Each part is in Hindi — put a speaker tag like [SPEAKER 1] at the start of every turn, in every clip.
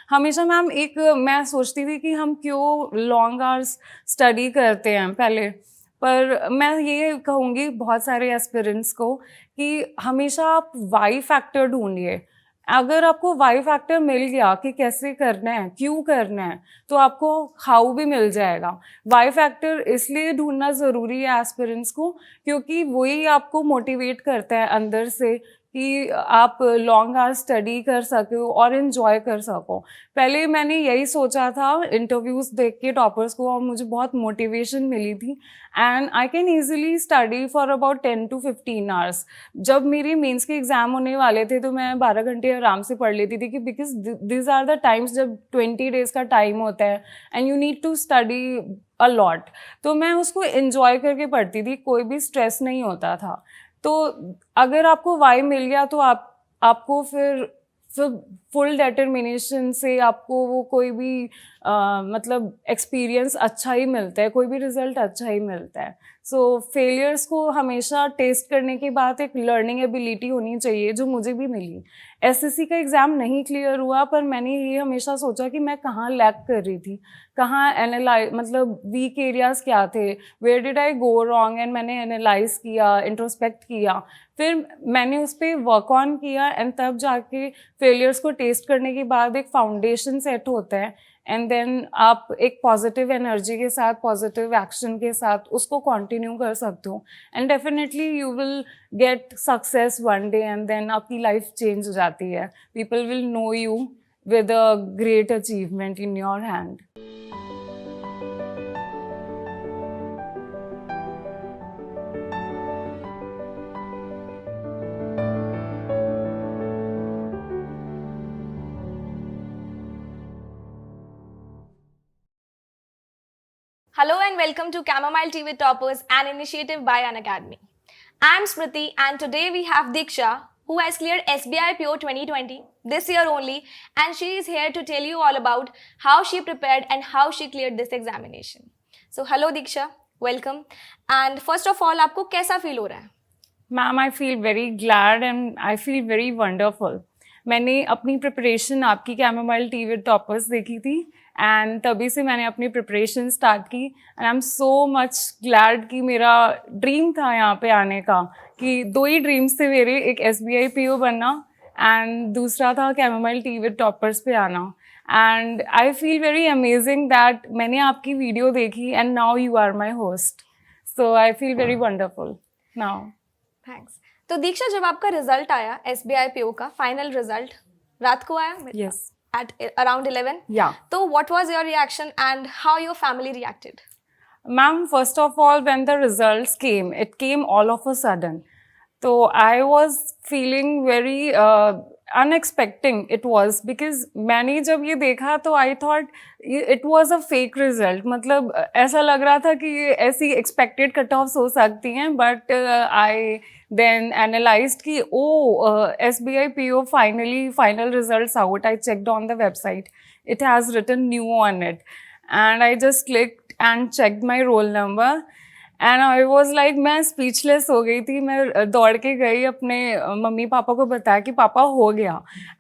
[SPEAKER 1] हमेशा मैम एक मैं सोचती थी कि हम क्यों लॉन्ग आवर्स स्टडी करते हैं पहले, पर मैं ये कहूँगी बहुत सारे एस्पिरेंट्स को कि हमेशा आप वाई फैक्टर ढूंढिए। अगर आपको वाई फैक्टर मिल गया कि कैसे करना है, क्यों करना है, तो आपको हाउ भी मिल जाएगा। वाई फैक्टर इसलिए ढूंढना ज़रूरी है एस्पिरेंट्स को क्योंकि वही आपको मोटिवेट करता है अंदर से कि आप लॉन्ग आवर्स स्टडी कर सको और इन्जॉय कर सको। पहले मैंने यही सोचा था इंटरव्यूज़ देख के टॉपर्स को, और मुझे बहुत मोटिवेशन मिली थी and I can easily study for about 10 to 15 hours. जब मेरी मेंस के एग्ज़ाम होने वाले थे तो मैं 12 घंटे आराम से पढ़ लेती थी कि because these are the times जब 20 डेज का टाइम होता है and you need to study a lot. तो मैं उसको इन्जॉय करके पढ़ती थी, कोई भी स्ट्रेस नहीं होता था। तो अगर आपको वाई मिल गया तो आपको फिर फुल डिटर्मिनेशन से आपको वो कोई भी मतलब एक्सपीरियंस अच्छा ही मिलता है, कोई भी रिजल्ट अच्छा ही मिलता है। सो फेलियर्स को हमेशा टेस्ट करने के बाद एक लर्निंग एबिलिटी होनी चाहिए, जो मुझे भी मिली। एसएससी का एग्ज़ाम नहीं क्लियर हुआ, पर मैंने ये हमेशा सोचा कि मैं कहाँ लैक कर रही थी, कहाँ मतलब वीक एरियाज़ क्या थे, where did I go wrong, and मैंने एनालाइज किया, इंट्रोस्पेक्ट किया, फिर मैंने उस पर वर्क ऑन किया एंड तब जाके फेलियर्स को टेस्ट करने के बाद एक फाउंडेशन सेट होता है एंड देन आप एक पॉजिटिव एनर्जी के साथ, पॉजिटिव एक्शन के साथ उसको कंटिन्यू कर सकते हो and definitely you will get success one day and then आपकी लाइफ चेंज हो जाती है। People will know you with a great achievement in your hand.
[SPEAKER 2] Hello and welcome to Chamomile Tea with Toppers, an initiative by Unacademy. I am Smriti and today we have Diksha, who has cleared SBI PO 2020 this year only, and she is here to tell you all about how she prepared and how she cleared this examination. So hello Diksha, welcome. And first of all, आपको कैसा feel हो रहा है?
[SPEAKER 1] Ma'am I feel very glad and I feel very wonderful. मैंने अपनी प्रिपरेशन आपकी कैमोमाइल टी विद टॉपर्स देखी थी एंड तभी से मैंने अपनी प्रिपरेशन स्टार्ट की and I am so much glad कि मेरा ड्रीम था यहाँ पे आने का, कि दो ही ड्रीम्स थे मेरे, एक SBI PO बनना एंड दूसरा था कैमोमाइल टी विद टॉपर्स पे आना। And I feel very amazing that मैंने आपकी वीडियो देखी and now you are my host, so I feel very wonderful now.
[SPEAKER 2] Thanks. तो दीक्षा, जब आपका रिजल्ट आया SBI PO का फाइनल रिजल्ट रात को आया?
[SPEAKER 1] Yes,
[SPEAKER 2] at around 11?
[SPEAKER 1] Yeah.
[SPEAKER 2] So what was your reaction and how your family reacted?
[SPEAKER 1] Ma'am, first of all, when the results came, it came all of a sudden. So I was feeling very unexpected it was, because मैंने जब ये देखा तो I thought it was a fake result। मतलब ऐसा लग रहा था कि ऐसी expected cut-offs हो सकती हैं, but I then analyzed कि SBI PO final results out। I checked on the website, it has written new on it and I just clicked and checked my roll number and I was like, मैं स्पीचलेस हो गई थी। मैं दौड़ के गई अपने मम्मी पापा को बताया कि पापा हो गया,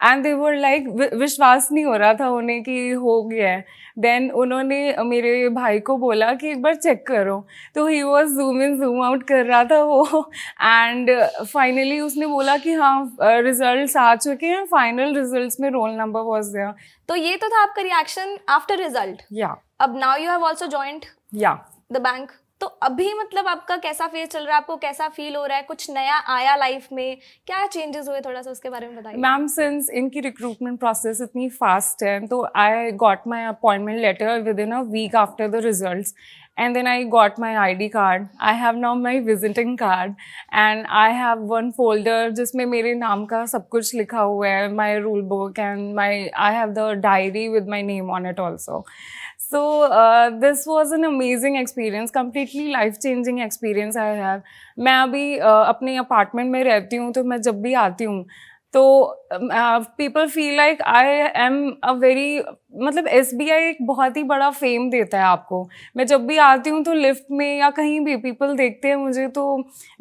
[SPEAKER 1] एंड दे वर लाइक, विश्वास नहीं हो रहा था उन्हें कि हो गया है। देन उन्होंने मेरे भाई को बोला कि एक बार चेक करो, तो he was zoom in zoom out कर रहा था वो, एंड फाइनली उसने बोला कि हाँ रिजल्ट्स आ चुके हैं, फाइनल रिजल्ट्स में रोल नंबर वॉज देयर।
[SPEAKER 2] तो ये तो था आपका रिएक्शन आफ्टर रिजल्ट।
[SPEAKER 1] या
[SPEAKER 2] अब now you have also joined the bank, तो अभी मतलब आपका कैसा फेज चल रहा है, आपको कैसा फील हो रहा है, कुछ नया आया लाइफ में, क्या चेंजेस हुए, थोड़ा सा उसके बारे में बताइए।
[SPEAKER 1] मैम, सिंस इनकी रिक्रूटमेंट प्रोसेस इतनी फास्ट है, तो I got my appointment letter within a week after the results, and then I got my ID card. I have now my visiting card and I have one folder जिसमें मेरे नाम का सब कुछ लिखा हुआ है, my rule book and I have the diary with my name on it also. So this was an amazing experience, completely life-changing experience I have. मैं अभी अपने अपार्टमेंट में रहती हूँ, तो मैं जब भी आती हूँ तो people feel like I am a very, मतलब SBI एक बहुत ही बड़ा फेम देता है आपको. मैं जब भी आती हूँ तो लिफ्ट में या कहीं भी पीपल देखते हैं मुझे तो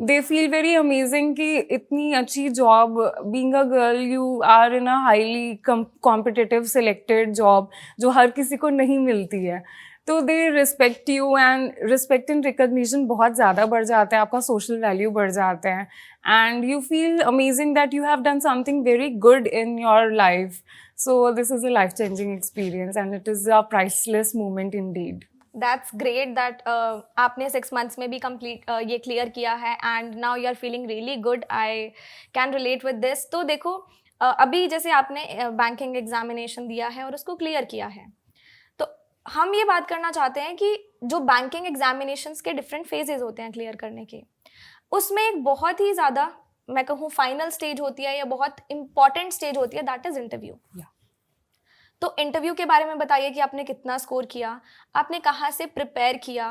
[SPEAKER 1] दे फील वेरी अमेजिंग कि इतनी अच्छी job, being a girl you are in a highly competitive selected job जो हर किसी को नहीं मिलती है. तो they respect you and respect and recognition बहुत ज़्यादा बढ़ जाता है, आपका सोशल वैल्यू बढ़ जाता है and you feel amazing that you have done something very good in your life. So this is a life changing experience and it is a priceless moment indeed.
[SPEAKER 2] That's great that आपने 6 months में भी कंप्लीट ये क्लियर किया है and now you are feeling really good. I can relate with this. तो देखो अभी जैसे आपने बैंकिंग एग्जामिनेशन दिया है और उसको क्लियर किया है, तो हम ये बात करना चाहते हैं कि जो बैंकिंग एग्जामिनेशंस के डिफरेंट फेजेस होते हैं क्लियर करने के, उसमें एक बहुत ही ज़्यादा मैं कहूँ फाइनल स्टेज होती है या बहुत इंपॉर्टेंट स्टेज होती है, दैट इज़ इंटरव्यू. तो इंटरव्यू के बारे में बताइए कि आपने कितना स्कोर किया, आपने कहाँ से प्रिपेयर किया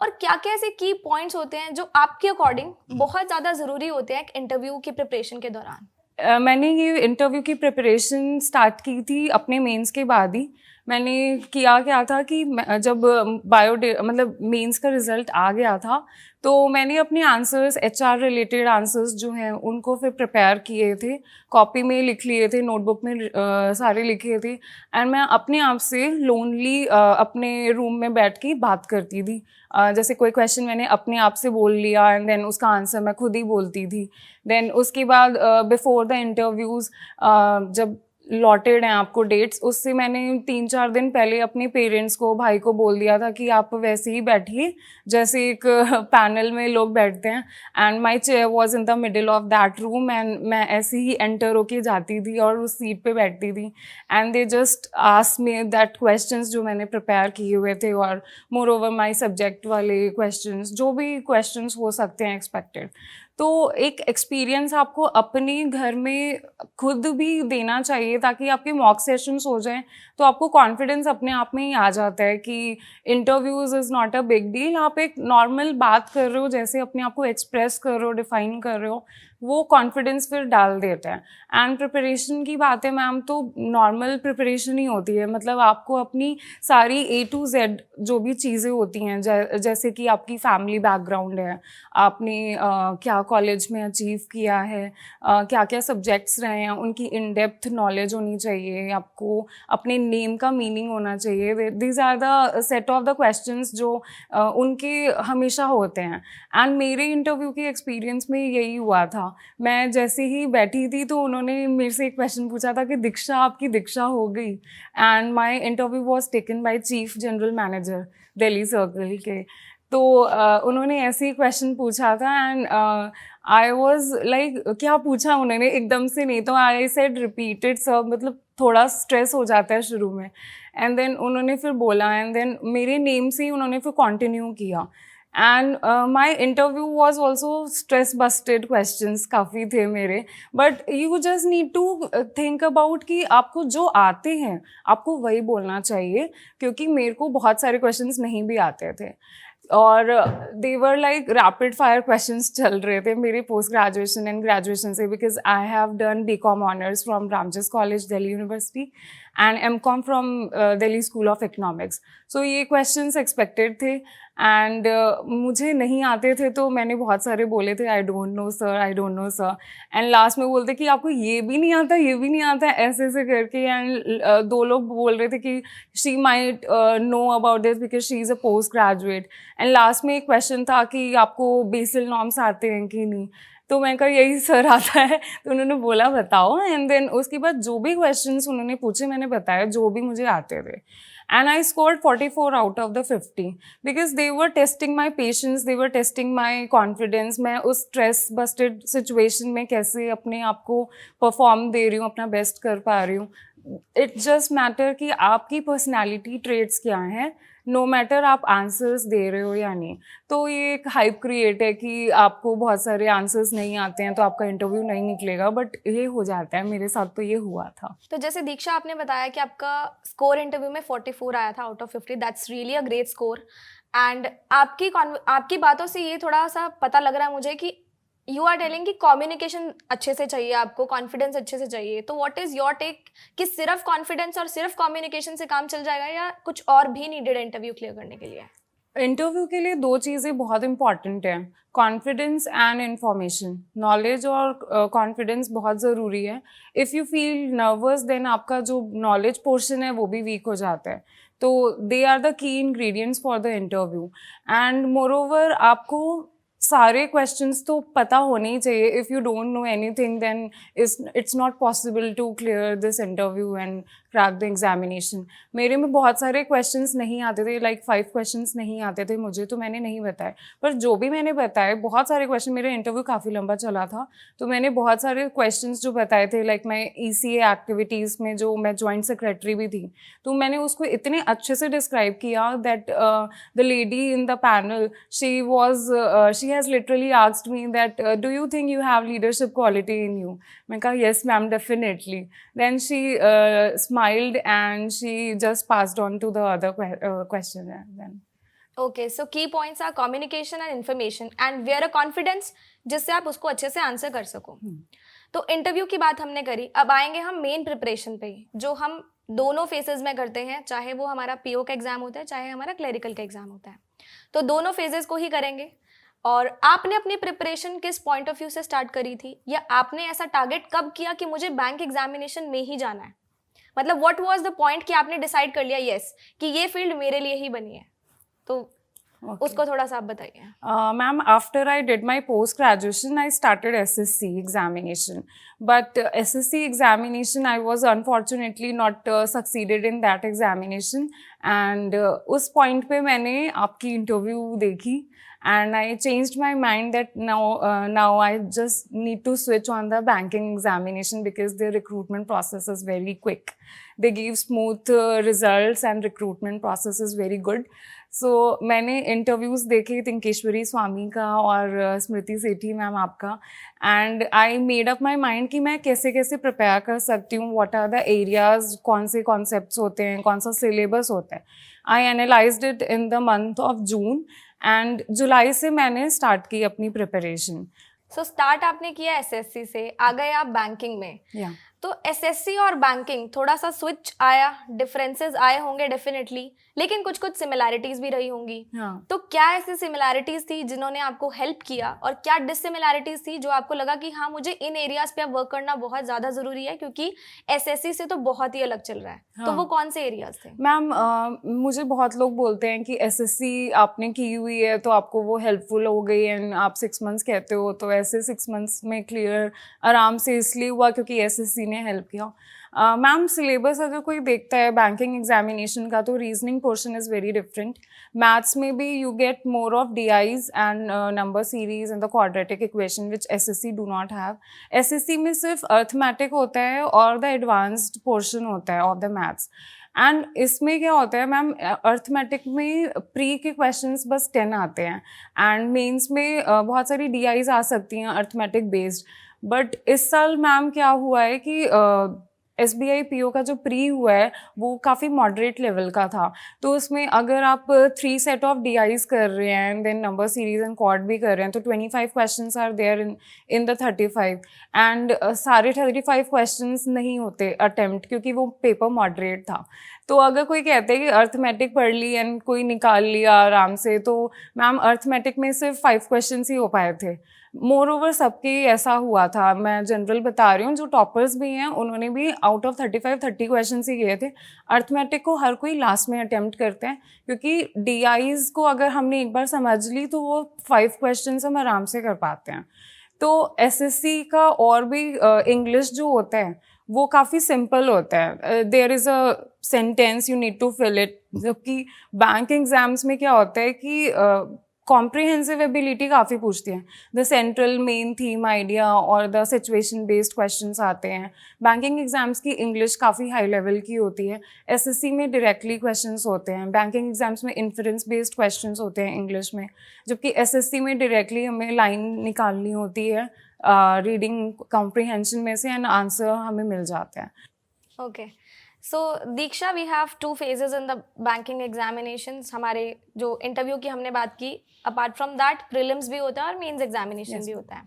[SPEAKER 2] और क्या क्या ऐसे की पॉइंट्स होते हैं जो आपके अकॉर्डिंग बहुत ज़्यादा ज़रूरी होते हैं इंटरव्यू की प्रिपरेशन के दौरान.
[SPEAKER 1] मैंने ये इंटरव्यू की प्रिपरेशन स्टार्ट की थी अपने मेंस के बाद ही. मैंने किया क्या था कि जब मतलब मेंस का रिजल्ट आ गया था तो मैंने अपने आंसर्स, HR रिलेटेड आंसर्स जो हैं उनको फिर प्रिपेयर किए थे, कॉपी में लिख लिए थे, नोटबुक में सारे लिखे थे. एंड मैं अपने आप से लोनली अपने रूम में बैठ के बात करती थी. जैसे कोई क्वेश्चन मैंने अपने आप से बोल लिया एंड देन उसका आंसर मैं खुद ही बोलती थी. देन उसके बाद बिफोर द इंटरव्यूज़ जब लॉटेड हैं आपको डेट्स, उससे मैंने 3-4 दिन पहले अपने पेरेंट्स को, भाई को बोल दिया था कि आप वैसे ही बैठिए जैसे एक पैनल में लोग बैठते हैं. And my chair was in the middle of that room and मैं ऐसे ही एंटर होके जाती थी और उस सीट पे बैठती थी. And they just ask me that questions जो मैंने प्रिपेयर किए हुए थे और मोर ओवर माई सब्जेक्ट वाले क्वेश्चंस, जो भी क्वेश्चंस हो सकते हैं एक्सपेक्टेड. तो एक एक्सपीरियंस आपको अपने घर में खुद भी देना चाहिए ताकि आपके मॉक सेशंस हो जाएं तो आपको कॉन्फिडेंस अपने आप में ही आ जाता है कि interviews is not a big deal. आप एक नॉर्मल बात कर रहे हो, जैसे अपने आप को एक्सप्रेस कर रहे हो, डिफाइन कर रहे हो, वो कॉन्फिडेंस फिर डाल देता है. एंड प्रिपरेशन की बात है मैम, तो नॉर्मल प्रिपरेशन ही होती है. मतलब आपको अपनी सारी A to Z जो भी चीज़ें होती हैं, जैसे कि आपकी फैमिली बैकग्राउंड है, आपने क्या कॉलेज में अचीव किया है, क्या क्या सब्जेक्ट्स रहे हैं, उनकी इन डेप्थ नॉलेज होनी चाहिए. आपको अपने नेम का मीनिंग होना चाहिए. These are the set of the questions जो उनके हमेशा होते हैं. एंड मेरे इंटरव्यू के एक्सपीरियंस में यही हुआ था. मैं जैसे ही बैठी थी तो उन्होंने मेरे से एक क्वेश्चन पूछा था कि दीक्षा, आपकी दीक्षा हो गई. And my interview was taken by chief general manager Delhi circle के. तो उन्होंने ऐसे ही क्वेश्चन पूछा था एंड आई वाज लाइक, क्या पूछा उन्होंने एकदम से नहीं, तो आई सेड रिपीटेड सर. मतलब थोड़ा स्ट्रेस हो जाता है शुरू में. एंड देन उन्होंने फिर बोला एंड देन मेरे नेम से ही उन्होंने फिर कंटिन्यू किया. And my interview was also stress busted. Questions काफ़ी थे मेरे, but you just need to think about कि आपको जो आते हैं आपको वही बोलना चाहिए, क्योंकि मेरे को बहुत सारे क्वेश्चंस नहीं भी आते थे और they were like rapid fire questions चल रहे थे मेरे पोस्ट ग्रेजुएशन एंड ग्रेजुएशन से, because I have done BCom honours from Ramjas College Delhi University and MCom from Delhi School of Economics. So ये क्वेश्चंस एक्सपेक्टेड थे एंड मुझे नहीं आते थे तो मैंने बहुत सारे बोले थे I don't know sir, I don't know sir. And last में बोलते कि आपको ये भी नहीं आता, ये भी नहीं आता, ऐसे ऐसे करके. एंड 2 लोग बोल रहे थे कि she might know about this because she is a post graduate. And last में एक क्वेश्चन था कि आपको बेसिल नॉर्म्स आते हैं कि नहीं, तो मैं कहा यही सर आता है. तो उन्होंने बोला बताओ. एंड देन उसके बाद जो भी क्वेश्चंस उन्होंने पूछे मैंने बताया जो भी मुझे आते थे. And I scored 44 out of the 50 because they were testing my patience, they were testing my confidence. मैं उस stress busted situation में कैसे अपने आप को perform दे रही हूँ, अपना best कर पा रही हूँ. It just matter कि आपकी personality traits क्या हैं, नो मैटर आप आंसर्स दे रहे हो या नहीं. तो ये एक हाइप क्रिएट है कि आपको बहुत सारे आंसर्स नहीं आते हैं तो आपका इंटरव्यू नहीं निकलेगा, बट ये हो जाता है. मेरे साथ तो ये हुआ था.
[SPEAKER 2] तो जैसे दीक्षा आपने बताया कि आपका स्कोर इंटरव्यू में 44 आया था out of 50, that's really a great score. And आपकी बातों से ये थोड़ा सा पता लग रहा है मुझे कि यू आर टेलिंग कि कम्युनिकेशन अच्छे से चाहिए आपको, कॉन्फिडेंस अच्छे से चाहिए, तो व्हाट इज योर टेक कि सिर्फ कॉन्फिडेंस और सिर्फ कम्युनिकेशन से काम चल जाएगा या कुछ और भी नीडेड है इंटरव्यू क्लियर करने के लिए?
[SPEAKER 1] इंटरव्यू के लिए 2 चीज़ें बहुत इंपॉर्टेंट हैं, कॉन्फिडेंस एंड इंफॉर्मेशन। नॉलेज और कॉन्फिडेंस बहुत ज़रूरी है। If you feel nervous then आपका जो नॉलेज पोर्शन है वो भी वीक हो जाता है। तो they are the key ingredients for the interview. And moreover आपको सारे क्वेश्चंस तो पता होने ही चाहिए। If you don't know anything then it's not possible to clear this interview and crack the examination. मेरे में बहुत सारे क्वेश्चंस नहीं आते थे, लाइक 5 क्वेश्चंस नहीं आते थे मुझे, तो मैंने नहीं बताए। पर जो भी मैंने बताए, बहुत सारे क्वेश्चन, मेरा इंटरव्यू काफ़ी लंबा चला था, तो मैंने बहुत सारे क्वेश्चंस जो बताए थे, लाइक मैं ECA एक्टिविटीज़ में जो मैं जॉइंट सेक्रेटरी भी थी, तो मैंने उसको इतने अच्छे से डिस्क्राइब किया that the lady in the panel, she has literally asked me that do you think you have leadership quality in you? मैं कहा yes ma'am, definitely. Then she smiled and she just passed on to the other question then.
[SPEAKER 2] Okay, so key points are communication and information and wear a confidence जिससे आप उसको अच्छे से आंसर कर सको। तो इंटरव्यू की बात हमने करी, अब आएंगे हम मेन प्रिपरेशन पे, जो हम दोनों फेजेस में करते हैं, चाहे वो हमारा PO का एग्जाम होता है, चाहे हमारा क्लरिकल का एग्जाम होता है। तो दोनों फेजेस को ही करेंगे। और आपने अपनी प्रिपरेशन किस पॉइंट ऑफ व्यू से स्टार्ट करी थी, या आपने ऐसा टारगेट कब किया कि मुझे बैंक एग्जामिनेशन में ही जाना है? मतलब व्हाट वाज द पॉइंट कि आपने डिसाइड कर लिया यस कि ये फील्ड मेरे लिए ही बनी है? तो उसको थोड़ा सा आप बताइए।
[SPEAKER 1] Ma'am, after I did my post graduation, I started SSC examination. But SSC examination, I was unfortunately not succeeded in that examination. And उस point पे मैंने आपकी interview देखी, and I changed my mind that now I just need to switch on the banking examination because the recruitment process is very quick. They give smooth results and recruitment process is very good. So मैंने इंटरव्यूज़ देखे तिंकेश्वरी स्वामी का और स्मृति सेठी मैम आपका, and I made up my mind कि मैं कैसे कैसे प्रिपेयर कर सकती हूँ, व्हाट आर द एरियाज, कौन से कॉन्सेप्ट्स होते हैं, कौन सा सिलेबस होता है। I analysed it in the month of June and July से मैंने स्टार्ट की अपनी प्रिपरेशन।
[SPEAKER 2] सो स्टार्ट आपने किया SSC से, आ गए आप बैंकिंग में। तो SSC और बैंकिंग थोड़ा सा स्विच आया, डिफरेंसेस आए होंगे डेफिनेटली, लेकिन कुछ कुछ सिमिलैरिटीज भी रही होंगी। तो क्या ऐसी सिमिलैरिटीज थी जिन्होंने आपको हेल्प किया, और क्या डिससिमिलैरिटीज थी जो आपको लगा कि हाँ मुझे इन एरियाज पे अब वर्क करना बहुत ज्यादा जरूरी है, क्योंकि SSC से तो बहुत ही अलग चल रहा है। तो वो कौन से एरियाज थे?
[SPEAKER 1] मैम, मुझे बहुत लोग बोलते हैं कि SSC आपने की हुई है तो आपको वो हेल्पफुल हो गई, एंड आप 6 मंथ्स कहते हो, तो ऐसे 6 मंथ्स में क्लियर आराम से इसलिए हुआ क्योंकि SSC ने हेल्प किया। मैम, सिलेबस अगर कोई देखता है बैंकिंग एग्जामिनेशन का, तो reasoning portion is very different. Maths में भी you get more of DIs and number series and the quadratic equation which SSC do not have. SSC में सिर्फ अर्थमेटिक होता है और द एडवांस्ड पोर्शन होता है ऑफ द मैथ्स। एंड इसमें क्या होता है मैम, अर्थमेटिक में प्री के क्वेश्चंस बस 10 आते हैं, एंड मेंस में बहुत सारी DIs आ सकती हैं अर्थमेटिक बेस्ड। बट इस साल मैम क्या हुआ है कि SBI PO का जो प्री हुआ है वो काफ़ी मॉडरेट लेवल का था, तो उसमें अगर आप 3 सेट ऑफ DIs कर रहे हैं, then number series and quad भी कर रहे हैं, तो 25 questions are there in the 35, and सारे 35 क्वेश्चंस नहीं होते अटेम्प्ट, क्योंकि वो पेपर मॉडरेट था। तो अगर कोई कहते हैं कि अर्थमेटिक पढ़ ली एंड कोई निकाल लिया आराम से, तो मैम अर्थमेटिक में सिर्फ 5 क्वेश्चंस ही हो पाए थे। मोर ओवर सबके ऐसा हुआ था, मैं जनरल बता रही हूँ, जो टॉपर्स भी हैं उन्होंने भी आउट ऑफ 30 क्वेश्चंस ही किए थे। अर्थमेटिक को हर कोई लास्ट में अटेम्प्ट करते हैं, क्योंकि DIs को अगर हमने एक बार समझ ली तो वो 5 क्वेश्चंस हम आराम से कर पाते हैं। तो SSC का और भी इंग्लिश जो होता है वो काफ़ी सिंपल होता है, there is a sentence you need to fill it, जबकि बैंक एग्जाम्स में क्या होता है कि कॉम्प्रिहेंसिव एबिलिटी काफ़ी पूछती है, the central main theme idea और द सिचुएशन बेस्ड क्वेश्चंस आते हैं। बैंकिंग एग्जाम्स की इंग्लिश काफ़ी हाई लेवल की होती है, SSC में डायरेक्टली क्वेश्चंस होते हैं, बैंकिंग एग्जाम्स में इन्फ्रेंस बेस्ड क्वेश्चंस होते हैं इंग्लिश में, जबकि SSC में डायरेक्टली हमें लाइन निकालनी होती है रीडिंग कॉम्प्रिहेंशन में से, एंड आंसर हमें मिल जाता है।
[SPEAKER 2] Okay, so Diksha, we have 2 phases in the banking examinations. हमारे जो इंटरव्यू की हमने बात की, अपार्ट फ्रॉम दैट प्रीलिम्स भी होता है और मेंस एग्जामिनेशन भी होता है।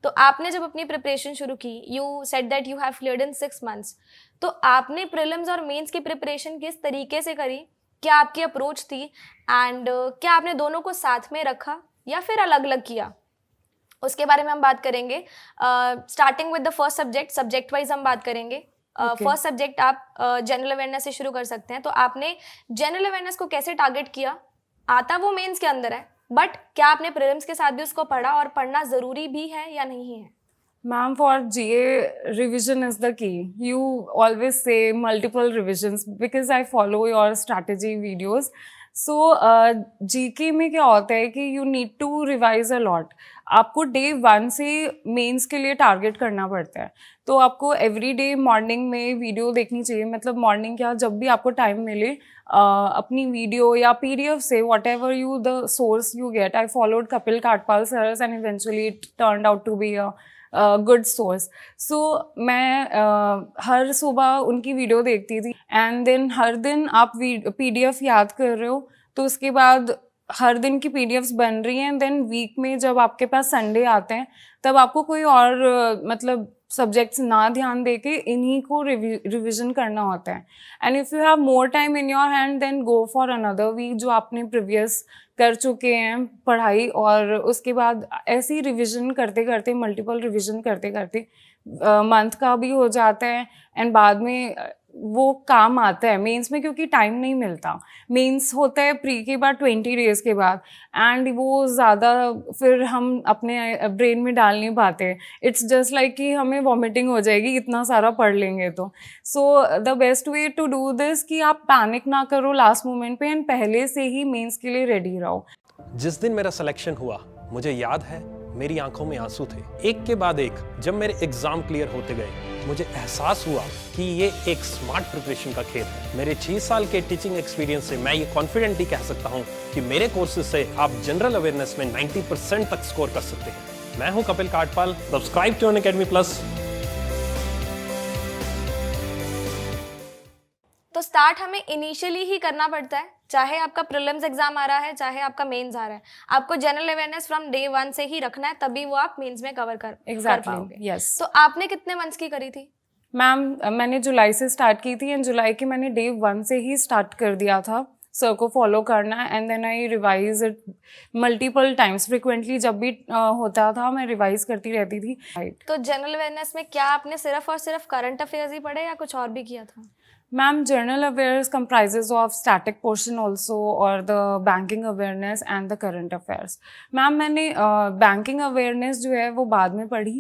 [SPEAKER 2] तो आपने जब अपनी प्रिपरेशन शुरू की, you said that you have cleared in 6 months, तो आपने प्रीलिम्स और मेंस की प्रिपरेशन किस तरीके से करी? क्या आपकी अप्रोच थी? एंड क्या आपने दोनों को साथ में रखा या फिर अलग अलग किया? उसके बारे में हम बात करेंगे। Starting with the first subject wise हम बात करेंगे। फर्स्ट सब्जेक्ट आप जनरल अवेयरनेस से शुरू कर सकते हैं। तो आपने जनरल अवेयरनेस को कैसे टारगेट किया? आता वो मेंस के अंदर है, बट क्या आपने प्रीलिम्स के साथ भी उसको पढ़ा, और पढ़ना ज़रूरी भी है या नहीं है?
[SPEAKER 1] Ma'am, for GA, revision is the key. You always say multiple revisions because I follow your strategy videos. So, GK में क्या होता है कि you need to revise a lot. आपको day 1 से मेंस के लिए टारगेट करना पड़ता है, तो आपको एवरी डे मॉर्निंग में वीडियो देखनी चाहिए। मतलब मॉर्निंग क्या, जब भी आपको टाइम मिले अपनी वीडियो या PDF से, whatever you the source you get. I followed Kapil Kathpal sir and eventually it turned out to be a good source. So मैं हर सुबह उनकी वीडियो देखती थी, एंड देन हर दिन आप PDF याद कर रहे हो, तो उसके बाद हर दिन की PDFs बन रही हैं। देन वीक में जब आपके पास संडे आते हैं, तब आपको कोई और मतलब सब्जेक्ट्स ना ध्यान दे के इन्हीं को रिविजन करना होता है। And if you have more time in your hand, then go for another week जो आपने प्रीवियस कर चुके हैं पढ़ाई, और उसके बाद ऐसे ही रिविजन करते करते, मल्टीपल रिविजन करते करते मंथ का भी हो जाता है, एंड बाद में वो काम आता है मेंस में, क्योंकि टाइम नहीं मिलता। मेंस होता है प्री के बाद 20 डेज़ के बाद, एंड वो ज़्यादा फिर हम अपने ब्रेन में डाल नहीं पाते। इट्स जस्ट लाइक कि हमें वॉमिटिंग हो जाएगी इतना सारा पढ़ लेंगे तो। So the best way to do this कि आप पैनिक ना करो लास्ट मोमेंट पे, एंड पहले से ही मेंस के लिए रेडी रहो।
[SPEAKER 3] जिस दिन मेरा सिलेक्शन हुआ, मुझे याद है मेरी आंखों में आंसू थे। एक के बाद एक जब मेरे एग्जाम क्लियर होते गए, मुझे एहसास हुआ कि ये एक स्मार्ट प्रिपरेशन का खेल है। मेरे 6 साल के टीचिंग एक्सपीरियंस से मैं ये कॉन्फिडेंटली कह सकता हूँ कि मेरे कोर्सेज से आप जनरल अवेयरनेस में 90% तक स्कोर कर सकते हैं। मैं हूँ Kapil Kathpal. Subscribe to Unacademy plus.
[SPEAKER 2] तो स्टार्ट हमें इनिशियली ही करना पड़ता है, चाहे आपका प्रीलिम्स एग्जाम आ रहा है, चाहे आपका मेंस आ रहा है। आपको जनरल अवेयरनेस फ्रॉम डे 1 से ही रखना है, तभी वो आप मेंस में कवर कर पाओगे।
[SPEAKER 1] यस।
[SPEAKER 2] तो आपने कितने मंथ्स की करी थी?
[SPEAKER 1] मैम, मैंने जुलाई से स्टार्ट की थी, एंड जुलाई के मैंने डे 1 से ही स्टार्ट कर दिया था सर को फॉलो करना, and then I revise it multiple times. Frequently जब भी होता था मैं रिवाइज करती रहती थी।
[SPEAKER 2] तो जनरल अवेयरनेस में क्या आपने सिर्फ और सिर्फ करंट अफेयर्स ही पढ़े या कुछ और भी किया था?
[SPEAKER 1] Ma'am, general awareness comprises of static portion also, or the banking awareness and the current affairs. Ma'am, मैंने banking awareness जो है वो बाद में पढ़ी,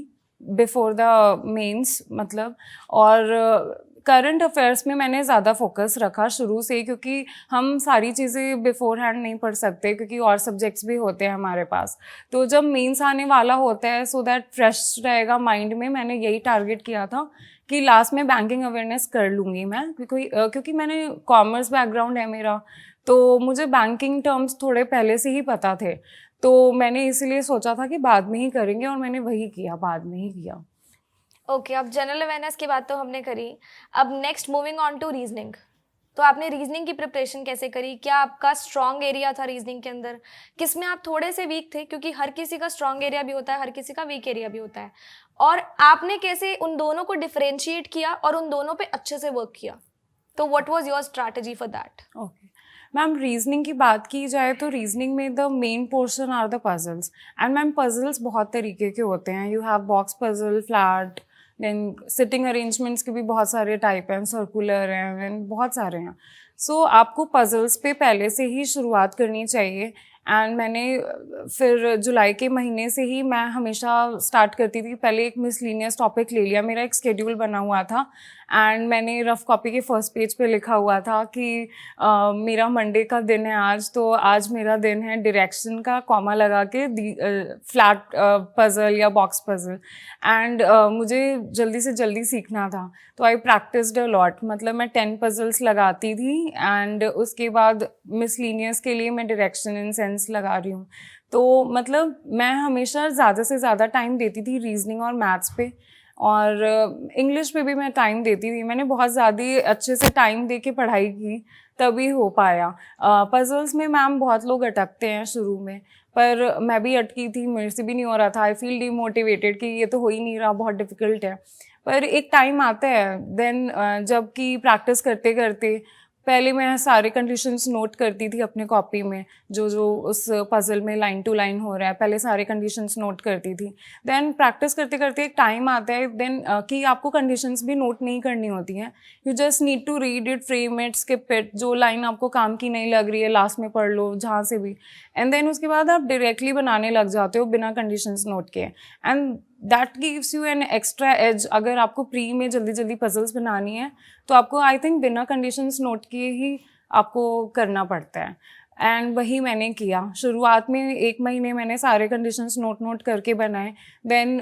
[SPEAKER 1] before the mains मतलब, और करंट अफेयर्स में मैंने ज़्यादा फोकस रखा शुरू से, क्योंकि हम सारी चीज़ें बिफोर हैंड नहीं पढ़ सकते, क्योंकि और सब्जेक्ट्स भी होते हैं हमारे पास। तो जब मेंस आने वाला होता है, सो दैट फ्रेश रहेगा माइंड में, मैंने यही टारगेट किया था कि लास्ट में बैंकिंग अवेयरनेस कर लूँगी मैं, क्योंकि मैंने कॉमर्स बैकग्राउंड है मेरा, तो मुझे बैंकिंग टर्म्स थोड़े पहले से ही पता थे। तो मैंने इसलिए सोचा था कि बाद में ही करेंगे, और मैंने वही किया, बाद में ही किया।
[SPEAKER 2] ओके, अब जनरल अवेयरनेस की बात तो हमने करी। अब next moving on to reasoning. तो आपने रीजनिंग की प्रिपरेशन कैसे करी? क्या आपका स्ट्रॉन्ग एरिया था रीजनिंग के अंदर? किस में आप थोड़े से वीक थे? क्योंकि हर किसी का स्ट्रॉन्ग एरिया भी होता है, हर किसी का वीक एरिया भी होता है। और आपने कैसे उन दोनों को डिफरेंशिएट किया और उन दोनों पे अच्छे से वर्क किया? तो what was your strategy for that?
[SPEAKER 1] Okay ma'am, reasoning की बात की जाए तो रीजनिंग में the main portion are the puzzles. And ma'am, puzzles बहुत तरीके के होते हैं। You have box puzzle, flat, then sitting arrangements के भी बहुत सारे टाइप हैं, सर्कुलर हैं, बहुत सारे हैं। सो आपको पजल्स पे पहले से ही शुरुआत करनी चाहिए। एंड मैंने फिर जुलाई के महीने से ही मैं हमेशा स्टार्ट करती थी। पहले एक मिसलीनियस टॉपिक ले लिया, मेरा एक स्केड्यूल बना हुआ था, एंड मैंने रफ कॉपी के फर्स्ट पेज पे लिखा हुआ था कि मेरा मंडे का दिन है आज, तो आज मेरा दिन है डायरेक्शन का कॉमा लगा के फ्लैट पजल या बॉक्स पजल। एंड मुझे जल्दी से जल्दी सीखना था, तो आई प्रैक्टिस्ड अ लॉट। मतलब मैं 10 पजल्स लगाती थी, एंड उसके बाद मिसलीनियस के लिए मैं डायरेक्शन इन सेंस लगा रही हूँ। तो मतलब मैं हमेशा ज़्यादा से ज़्यादा टाइम देती थी रीजनिंग और मैथ्स पे, और इंग्लिश पे भी मैं टाइम देती थी। मैंने बहुत ज़्यादा अच्छे से टाइम दे के पढ़ाई की, तभी हो पाया। पजल्स में मैम बहुत लोग अटकते हैं शुरू में, पर मैं भी अटकी थी, मेरे से भी नहीं हो रहा था। आई फील डीमोटिवेटेड कि ये तो हो ही नहीं रहा, बहुत डिफ़िकल्ट है। पर एक टाइम आता है देन जब कि प्रैक्टिस करते करते पहले मैं सारे कंडीशंस नोट करती थी अपने कॉपी में, जो जो उस पज़ल में लाइन टू लाइन हो रहा है, पहले सारे कंडीशंस नोट करती थी। देन प्रैक्टिस करते करते एक टाइम आता है देन कि आपको कंडीशंस भी नोट नहीं करनी होती हैं। You just need to read it, frame it, skip it, जो लाइन आपको काम की नहीं लग रही है लास्ट में पढ़ लो, जहाँ से भी, एंड देन उसके बाद आप डायरेक्टली बनाने लग जाते हो बिना कंडीशंस नोट के, and that gives you an extra edge. अगर आपको प्री में जल्दी जल्दी पजल्स बनानी है तो आपको आई थिंक बिना कंडीशंस नोट किए ही आपको करना पड़ता है, एंड वही मैंने किया। शुरुआत में 1 महीने मैंने सारे कंडीशंस नोट करके बनाए। देन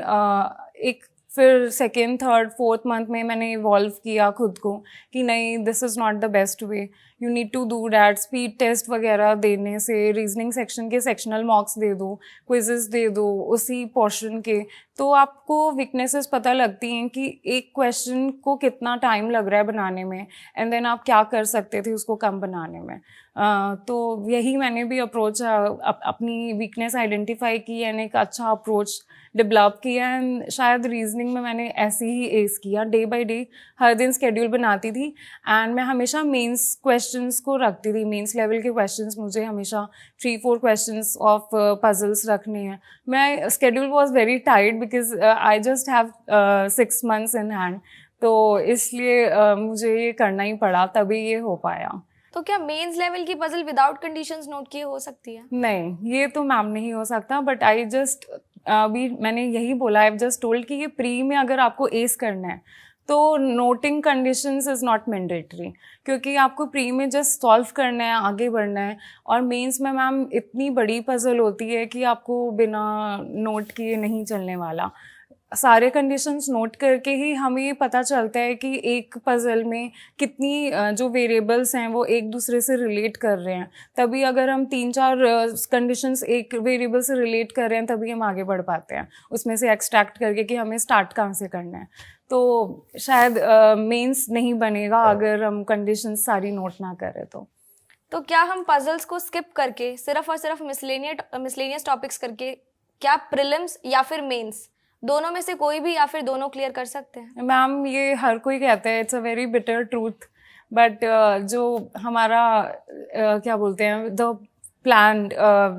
[SPEAKER 1] एक फिर सेकेंड, थर्ड, फोर्थ मंथ में मैंने इवॉल्व किया खुद को कि नहीं, this is not the best way, you need to do that. Speed test वगैरह देने से, रीजनिंग सेक्शन के सेक्शनल मार्क्स दे दो, क्विजेस दे दो उसी पोर्शन के, तो आपको वीकनेसेस पता लगती हैं कि एक क्वेश्चन को कितना टाइम लग रहा है बनाने में, एंड देन आप क्या कर सकते थे उसको कम बनाने में। तो यही मैंने भी अप्रोच अपनी वीकनेस आइडेंटिफाई की एंड एक अच्छा अप्रोच डेवलप किया, एंड शायद रीजनिंग में मैंने ऐसे ही एस किया। डे बाय डे हर दिन स्केड्यूल बनाती थी, एंड मैं हमेशा मेंस क्वेश्चंस को रखती थी। मेंस लेवल के क्वेश्चंस मुझे हमेशा 3-4 क्वेश्चंस ऑफ पजल्स रखने हैं। मैं schedule was very tight because I just have 6 months in hand, तो इसलिए मुझे ये करना ही पड़ा, तभी ये हो पाया।
[SPEAKER 2] तो क्या मेंस लेवल की पजल विदाउट कंडीशंस नोट किए हो सकती है?
[SPEAKER 1] नहीं, ये तो मैम नहीं हो सकता, बट आई जस्ट अभी मैंने यही बोला, आई जस्ट टोल्ड कि ये प्री में अगर आपको एस करना है तो noting conditions is not mandatory, क्योंकि आपको प्री में जस्ट सॉल्व करना है, आगे बढ़ना है। और मेंस में मैम इतनी बड़ी पजल होती है कि आपको बिना नोट किए नहीं चलने वाला। सारे कंडीशंस नोट करके ही हमें ये पता चलता है कि एक पज़ल में कितनी जो वेरिएबल्स हैं वो एक दूसरे से रिलेट कर रहे हैं। तभी अगर हम 3-4 कंडीशंस एक वेरिएबल से रिलेट कर रहे हैं तभी हम आगे बढ़ पाते हैं, उसमें से एक्सट्रैक्ट करके कि हमें स्टार्ट कहाँ से करना है। तो शायद मेंस नहीं बनेगा अगर हम कंडीशंस सारी नोट ना करें तो
[SPEAKER 2] क्या हम पजल्स को स्किप करके सिर्फ और सिर्फ मिसलेनियस टॉपिक्स करके क्या प्रीलिम्स या फिर मेंस दोनों में से कोई भी या फिर दोनों क्लियर कर सकते हैं?
[SPEAKER 1] मैम ये हर कोई कहता है, it's a very bitter truth, but जो हमारा क्या बोलते हैं द प्लान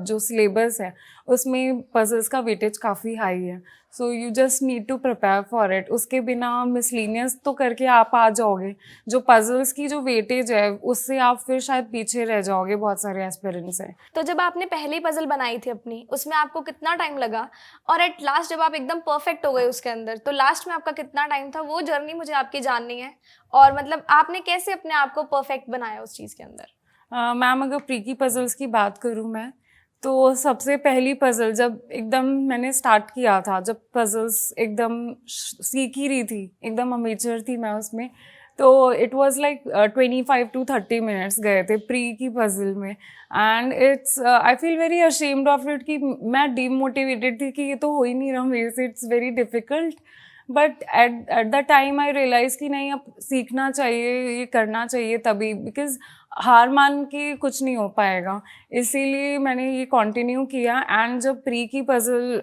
[SPEAKER 1] जो सिलेबस है उसमें पजल्स का वेटेज काफ़ी हाई है, so you just need to prepare for it. उसके बिना मिसलिनियस तो करके आप आ जाओगे, जो पजल्स की जो वेटेज है उससे आप फिर शायद पीछे रह जाओगे, बहुत सारे एस्पिरेंट्स हैं।
[SPEAKER 2] तो जब आपने पहली पजल बनाई थी अपनी, उसमें आपको कितना टाइम लगा, और एट लास्ट जब आप एकदम परफेक्ट हो गए उसके अंदर, तो लास्ट में आपका कितना टाइम था? वो जर्नी मुझे आपकी जाननी है, और मतलब आपने कैसे अपने आप को परफेक्ट बनाया उस चीज़ के अंदर?
[SPEAKER 1] मैम अगर प्री की पजल्स की बात करूँ मैं, तो सबसे पहली पजल जब एकदम मैंने स्टार्ट किया था, जब पजल्स एकदम सीख ही रही थी, एकदम अमेचर थी मैं उसमें, तो it was like 25 to 30 minutes गए थे प्री की पजल में, and it's I feel very ashamed of it कि मैं डीमोटिवेटेड थी कि ये तो हो ही नहीं रहा मेरे से, it's very difficult. But at the time I realise कि नहीं, अब सीखना चाहिए, ये करना चाहिए तभी, बिकॉज हार मान के कुछ नहीं हो पाएगा, इसीलिए मैंने ये कंटिन्यू किया। एंड जब प्री की पजल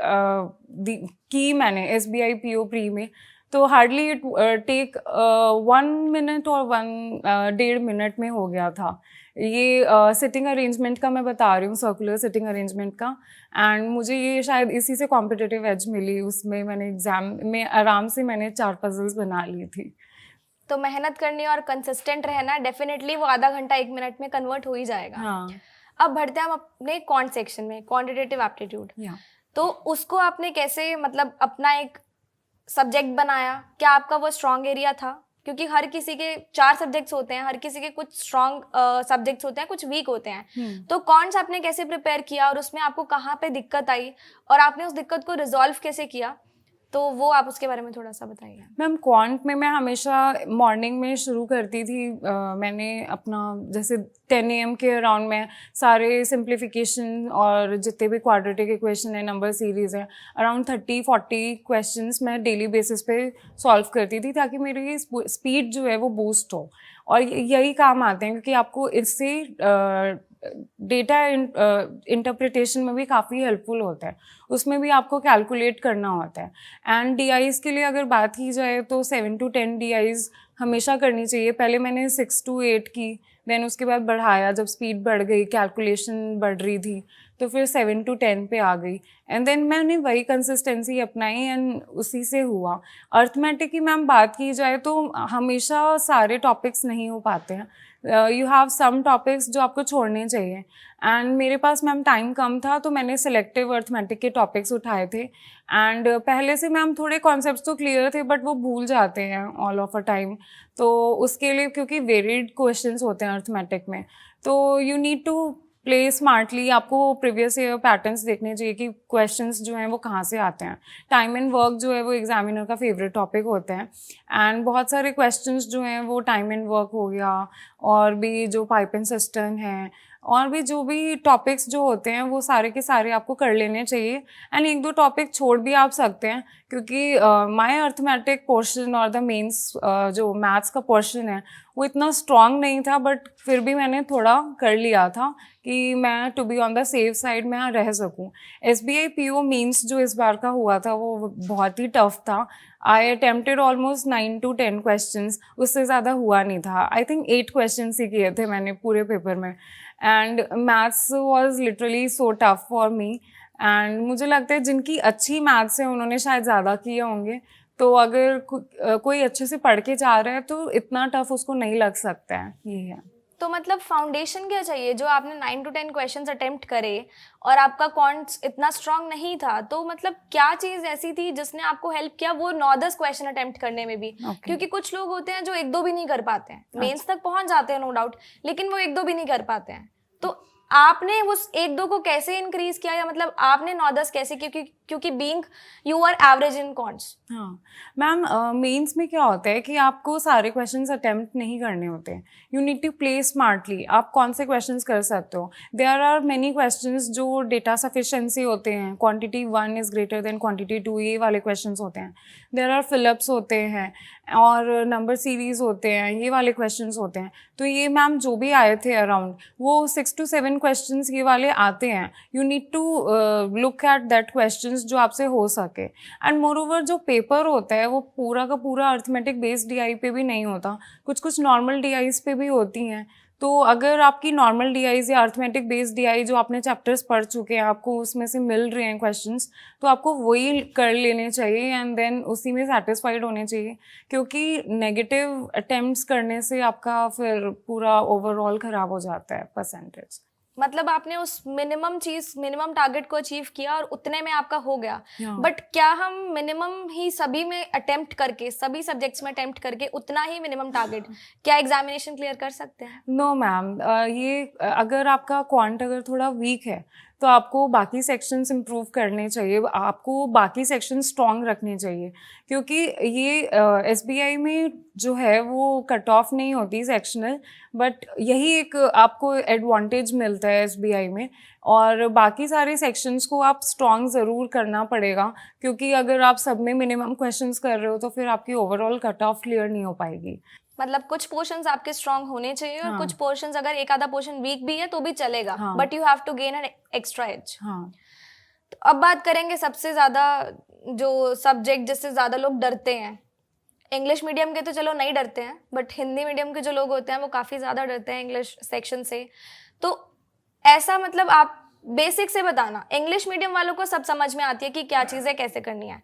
[SPEAKER 1] की मैंने SBI PO प्री में, तो हार्डली इट टेक 1 minute और 1.5 मिनट में हो गया था। ये सिटिंग अरेंजमेंट का मैं बता रही हूँ, सर्कुलर सिटिंग अरेंजमेंट का, एंड मुझे ये शायद इसी से कॉम्पिटिटिव एज मिली। उसमें मैंने एग्ज़ाम में आराम से मैंने 4 पजल्स बना ली थी।
[SPEAKER 2] तो मेहनत करनी और कंसिस्टेंट रहना, डेफिनेटली वो आधा घंटा 1 मिनट में कन्वर्ट हो ही जाएगा।
[SPEAKER 1] हाँ।
[SPEAKER 2] अब बढ़ते हैं हम अपने क्वांट सेक्शन में, क्वांटिटेटिव एप्टीट्यूड। तो उसको आपने कैसे मतलब अपना एक सब्जेक्ट बनाया? क्या आपका वो स्ट्रॉन्ग एरिया था? क्योंकि हर किसी के 4 सब्जेक्ट्स होते हैं, हर किसी के कुछ स्ट्रॉन्ग सब्जेक्ट्स होते हैं, कुछ वीक होते हैं। तो कौन आपने कैसे प्रिपेयर किया और उसमें आपको कहाँ पे दिक्कत आई और आपने उस दिक्कत को रिजॉल्व कैसे किया? तो वो आप उसके बारे में थोड़ा सा बताइए।
[SPEAKER 1] मैम क्वांट में मैं हमेशा मॉर्निंग में शुरू करती थी। मैंने अपना जैसे 10 AM के अराउंड में सारे सिंप्लीफिकेशन और जितने भी क्वाड्रेटिक इक्वेशन है, नंबर सीरीज़ है, अराउंड 30-40 क्वेश्चंस मैं डेली बेसिस पे सॉल्व करती थी, ताकि मेरी स्पीड जो है वो बूस्ट हो। और यही काम आते हैं, क्योंकि आपको इससे डेटा इंटरप्रिटेशन में भी काफ़ी हेल्पफुल होता है, उसमें भी आपको कैलकुलेट करना होता है। एंड DIs के लिए अगर बात की जाए तो 7 to 10 DIs हमेशा करनी चाहिए। पहले मैंने 6 to 8 की, देन उसके बाद बढ़ाया, जब स्पीड बढ़ गई, कैलकुलेशन बढ़ रही थी, तो फिर 7 to 10 पे आ गई। एंड देन मैंने वही कंसिस्टेंसी अपनाई एंड उसी से हुआ। अर्थमेटिक की मैम बात की जाए तो हमेशा सारे टॉपिक्स नहीं हो पाते हैं, यू हैव सम टॉपिक्स जो आपको छोड़ने चाहिए। एंड मेरे पास मैम टाइम कम था तो मैंने सिलेक्टिव अर्थमेटिक के टॉपिक्स उठाए थे। एंड पहले से मैम थोड़े कॉन्सेप्ट्स तो क्लियर थे बट वो भूल जाते हैं ऑल ऑफ अ टाइम, तो उसके लिए क्योंकि वेरिड क्वेश्चंस होते हैं अर्थमेटिक में, तो you need to play smartly. आपको प्रीवियस ईयर पैटर्न्स देखने चाहिए कि क्वेश्चंस जो हैं वो कहाँ से आते हैं। टाइम एंड वर्क जो है वो एग्जामिनर का फेवरेट टॉपिक होता है, एंड बहुत सारे क्वेश्चंस जो हैं वो टाइम एंड वर्क हो गया, और भी जो पाइप एंड सिस्टम है, और भी जो भी टॉपिक्स जो होते हैं वो सारे के सारे आपको कर लेने चाहिए। एंड एक दो टॉपिक छोड़ भी आप सकते हैं, क्योंकि माय अर्थमेटिक पोर्शन और द मेंस जो मैथ्स का पोर्शन है वो इतना स्ट्रॉन्ग नहीं था, बट फिर भी मैंने थोड़ा कर लिया था कि मैं to be on the safe side में रह सकूं। SBI PO मेंस जो इस बार का हुआ था वो बहुत ही टफ था। आई अटेम्प्टेड ऑलमोस्ट 9 to 10 क्वेश्चंस, उससे ज़्यादा हुआ नहीं था। आई थिंक 8 क्वेश्चंस ही किए थे मैंने पूरे पेपर में, and maths was literally so tough for me. And मुझे लगता है जिनकी अच्छी मैथ्स है उन्होंने शायद ज़्यादा किए होंगे, तो अगर कोई अच्छे से पढ़ के जा रहा है तो इतना टफ उसको नहीं लग सकता है, ये है।
[SPEAKER 2] तो मतलब फाउंडेशन क्या चाहिए? जो आपने 9 to 10 क्वेश्चंस अटेम्प्ट करे और आपका कॉन्ट्स इतना स्ट्रांग नहीं था, तो मतलब क्या चीज़ ऐसी थी जिसने आपको हेल्प किया वो 9-10 क्वेश्चन अटेम्प्ट करने में भी? क्योंकि कुछ लोग होते हैं जो 1-2 भी नहीं कर पाते हैं, मेंस तक पहुंच जाते हैं नो डाउट, लेकिन वो 1-2 भी नहीं कर पाते हैं। तो आपने उस 1-2 को कैसे इंक्रीज किया, या मतलब आपने 9-10 कैसे? क्योंकि being you are average in quants.
[SPEAKER 1] हाँ मैम, मेंस में क्या होता है कि आपको सारे क्वेश्चंस अटेम्प्ट नहीं करने होते हैं, you need to play smartly. आप कौन से क्वेश्चंस कर सकते हो? देयर आर मेनी क्वेश्चंस जो डेटा सफिशिएंसी होते हैं, quantity 1 is greater than quantity 2, ये वाले क्वेश्चंस होते हैं। देयर आर फिलअप्स होते हैं और नंबर सीरीज होते हैं, ये वाले क्वेश्चंस होते हैं। तो ये मैम जो भी आए थे अराउंड वो 6 to 7 क्वेश्चंस ये वाले आते हैं। You need to look at that questions जो आपसे हो सके। एंड मोर ओवर जो पेपर होता है वो पूरा का पूरा अर्थमेटिक बेस्ड DI पे भी नहीं होता, कुछ कुछ नॉर्मल DIs पे भी होती हैं। तो अगर आपकी नॉर्मल DIs या अर्थमेटिक बेस्ड DI जो आपने चैप्टर्स पढ़ चुके हैं, आपको उसमें से मिल रहे हैं क्वेश्चंस, तो आपको वही कर लेने चाहिए एंड देन उसी में सेटिस्फाइड होने चाहिए, क्योंकि नेगेटिव अटेम्प्ट्स करने से आपका फिर पूरा ओवरऑल ख़राब हो जाता है परसेंटेज।
[SPEAKER 2] मतलब आपने उस मिनिमम टारगेट को अचीव किया और उतने में आपका हो गया।
[SPEAKER 1] हाँ।
[SPEAKER 2] बट क्या हम मिनिमम ही सभी में अटेम्प्ट करके, सभी सब्जेक्ट्स में अटेम्प्ट करके उतना ही मिनिमम टारगेट क्या एग्जामिनेशन क्लियर कर सकते हैं?
[SPEAKER 1] नो मैम, ये अगर आपका क्वांट अगर थोड़ा वीक है तो आपको बाकी सेक्शंस इम्प्रूव करने चाहिए, आपको बाकी सेक्शन स्ट्रॉन्ग रखने चाहिए, क्योंकि ये SBI में जो है वो कट ऑफ नहीं होती सेक्शनल, बट यही एक आपको एडवांटेज मिलता है SBI में। और बाकी सारे सेक्शंस को आप स्ट्रॉन्ग ज़रूर करना पड़ेगा, क्योंकि अगर आप सब में मिनिमम क्वेश्चंस कर रहे हो तो फिर आपकी ओवरऑल कट ऑफ क्लियर नहीं हो पाएगी।
[SPEAKER 2] मतलब कुछ पोर्शंस आपके स्ट्रांग होने चाहिए और कुछ पोर्शंस अगर एक आधा पोर्शन वीक भी है तो भी चलेगा, but you have to gain an extra edge. तो अब बात करेंगे सबसे ज़्यादा जो सब्जेक्ट जिससे ज़्यादा लोग डरते हैं। इंग्लिश मीडियम के तो चलो नहीं डरते हैं, बट हिंदी मीडियम के जो लोग होते हैं वो काफ़ी ज़्यादा डरते हैं इंग्लिश सेक्शन से। तो ऐसा मतलब आप बेसिक से बताना, इंग्लिश मीडियम वालों को सब समझ में आती है कि क्या चीज़ है, कैसे करनी है।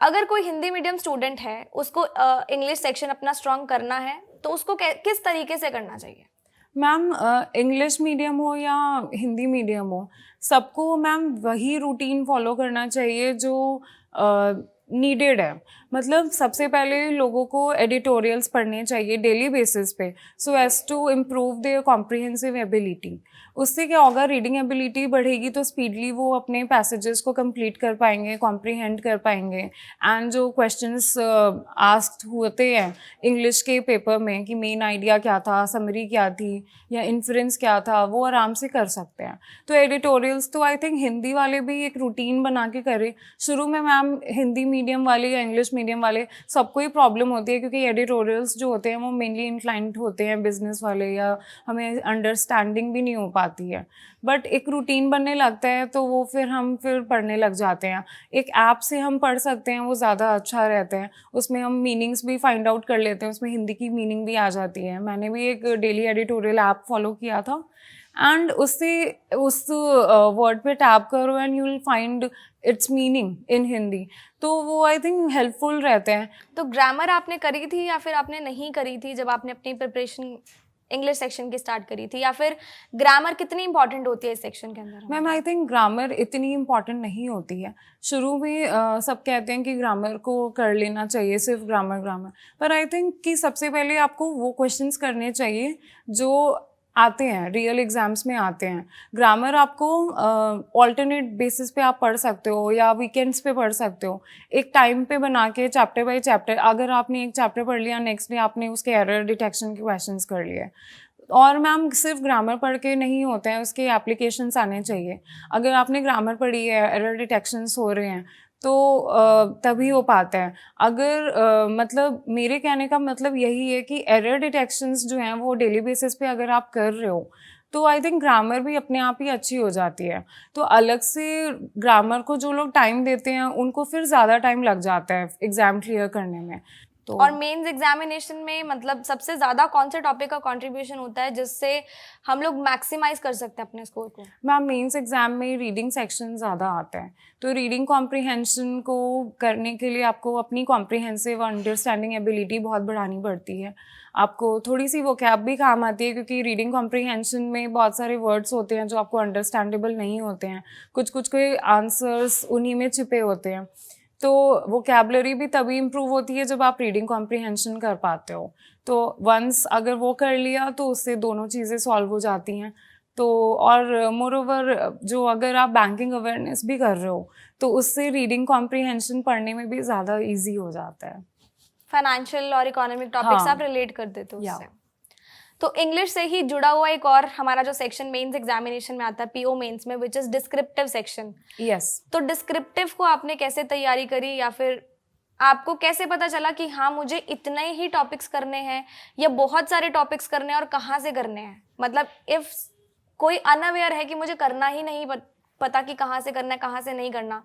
[SPEAKER 2] अगर कोई हिंदी मीडियम स्टूडेंट है, उसको इंग्लिश सेक्शन अपना स्ट्रॉन्ग करना है, तो उसको किस तरीके से करना चाहिए?
[SPEAKER 1] मैम, इंग्लिश मीडियम हो या हिंदी मीडियम हो, सबको मैम वही रूटीन फॉलो करना चाहिए जो नीडेड है। मतलब सबसे पहले लोगों को एडिटोरियल्स पढ़ने चाहिए डेली बेसिस पे, so as to improve their comprehensive ability. उससे क्या होगा, रीडिंग एबिलिटी बढ़ेगी तो स्पीडली वो अपने पैसेजेस को कंप्लीट कर पाएंगे, कॉम्प्रिहेंड कर पाएंगे। एंड जो क्वेश्चंस आस्क्ड होते हैं इंग्लिश के पेपर में कि मेन आइडिया क्या था, समरी क्या थी या इन्फ्रेंस क्या था, वो आराम से कर सकते हैं। तो एडिटोरियल्स तो आई थिंक हिंदी वाले भी एक रूटीन बना के करें। शुरू में मैम हिंदी मीडियम वाले या इंग्लिश मीडियम वाले सबको ही प्रॉब्लम होती है, क्योंकि एडिटोरियल्स जो होते हैं वो मेनली इंक्लाइंड होते हैं बिजनेस वाले, या हमें अंडरस्टैंडिंग भी नहीं हो पाती है। बट एक रूटीन बनने लगता है तो वो फिर पढ़ने लग जाते हैं। एक ऐप से हम पढ़ सकते हैं, वो ज़्यादा अच्छा रहता है। उसमें हम मीनिंग्स भी फाइंड आउट कर लेते हैं, उसमें हिंदी की मीनिंग भी आ जाती है। मैंने भी एक डेली एडिटोरियल ऐप फॉलो किया था, एंड उससे उस वर्ड पे टैप करो and you will find its meaning in Hindi, तो वो आई थिंक हेल्पफुल रहते हैं।
[SPEAKER 2] तो ग्रामर आपने करी थी या फिर आपने नहीं करी थी जब आपने अपनी प्रिपरेशन इंग्लिश सेक्शन की स्टार्ट करी थी, या फिर ग्रामर कितनी इंपॉर्टेंट होती है इस सेक्शन के अंदर?
[SPEAKER 1] मैम आई थिंक ग्रामर इतनी इम्पॉर्टेंट नहीं होती है। शुरू में सब कहते हैं कि ग्रामर को कर लेना चाहिए, सिर्फ ग्रामर, पर आई थिंक कि सबसे पहले आपको वो क्वेश्चंस करने चाहिए जो आते हैं, रियल एग्जाम्स में आते हैं। ग्रामर आपको ऑल्टरनेट बेसिस पे आप पढ़ सकते हो या वीकेंड्स पे पढ़ सकते हो, एक टाइम पे बना के चैप्टर बाय चैप्टर। अगर आपने एक चैप्टर पढ़ लिया, नेक्स्ट डे आपने उसके एरर डिटेक्शन के क्वेश्चंस कर लिए। और मैम सिर्फ ग्रामर पढ़ के नहीं होते हैं, उसके एप्लीकेशंस आने चाहिए। अगर आपने ग्रामर पढ़ी है, एरर डिटेक्शंस हो रहे हैं, तो तभी हो पाता है। अगर मतलब मेरे कहने का मतलब यही है कि एरर डिटेक्शंस जो हैं वो डेली बेसिस पे अगर आप कर रहे हो तो आई थिंक ग्रामर भी अपने आप ही अच्छी हो जाती है। तो अलग से ग्रामर को जो लोग टाइम देते हैं उनको फिर ज़्यादा टाइम लग जाता है एग्ज़ाम क्लियर करने में। तो
[SPEAKER 2] और मेंस एग्जामिनेशन में मतलब सबसे ज़्यादा कौन से टॉपिक का कंट्रीब्यूशन होता है जिससे हम लोग मैक्सिमाइज कर सकते हैं अपने स्कोर को?
[SPEAKER 1] मैम मेंस एग्जाम में रीडिंग सेक्शन ज़्यादा आता है, तो रीडिंग कॉम्प्रिहेंशन को करने के लिए आपको अपनी कॉम्प्रिहेंसिव अंडरस्टैंडिंग एबिलिटी बहुत बढ़ानी पड़ती है। आपको थोड़ी सी वोकैब भी काम आती है, क्योंकि रीडिंग कॉम्प्रिहेंशन में बहुत सारे वर्ड्स होते हैं जो आपको अंडरस्टैंडेबल नहीं होते हैं, कुछ के आंसर्स उन्हीं में छिपे होते हैं। तो वोकैबलरी भी तभी इम्प्रूव होती है जब आप रीडिंग कॉम्प्रिहेंशन कर पाते हो। तो वंस अगर वो कर लिया तो उससे दोनों चीज़ें सॉल्व हो जाती हैं। तो और मोर ओवर जो अगर आप बैंकिंग अवेयरनेस भी कर रहे हो तो उससे रीडिंग कॉम्प्रिहेंशन पढ़ने में भी ज़्यादा ईजी हो जाता है।
[SPEAKER 2] फाइनेंशियल और इकोनॉमिक टॉपिक्स
[SPEAKER 1] हाँ।
[SPEAKER 2] आप रिलेट कर देते हो
[SPEAKER 1] या।
[SPEAKER 2] उससे। तो इंग्लिश से ही जुड़ा हुआ एक और हमारा जो सेक्शन मेंस एग्जामिनेशन में आता है पीओ मेंस में, which is descriptive section.
[SPEAKER 1] Yes.
[SPEAKER 2] तो डिस्क्रिप्टिव को आपने कैसे तैयारी करी, या फिर आपको कैसे पता चला कि हाँ मुझे इतने ही टॉपिक्स करने हैं या बहुत सारे टॉपिक्स करने हैं, और कहाँ से करने हैं? मतलब इफ कोई अनअवेयर है कि मुझे करना ही नहीं पता कि कहाँ से करना है कहाँ से नहीं करना,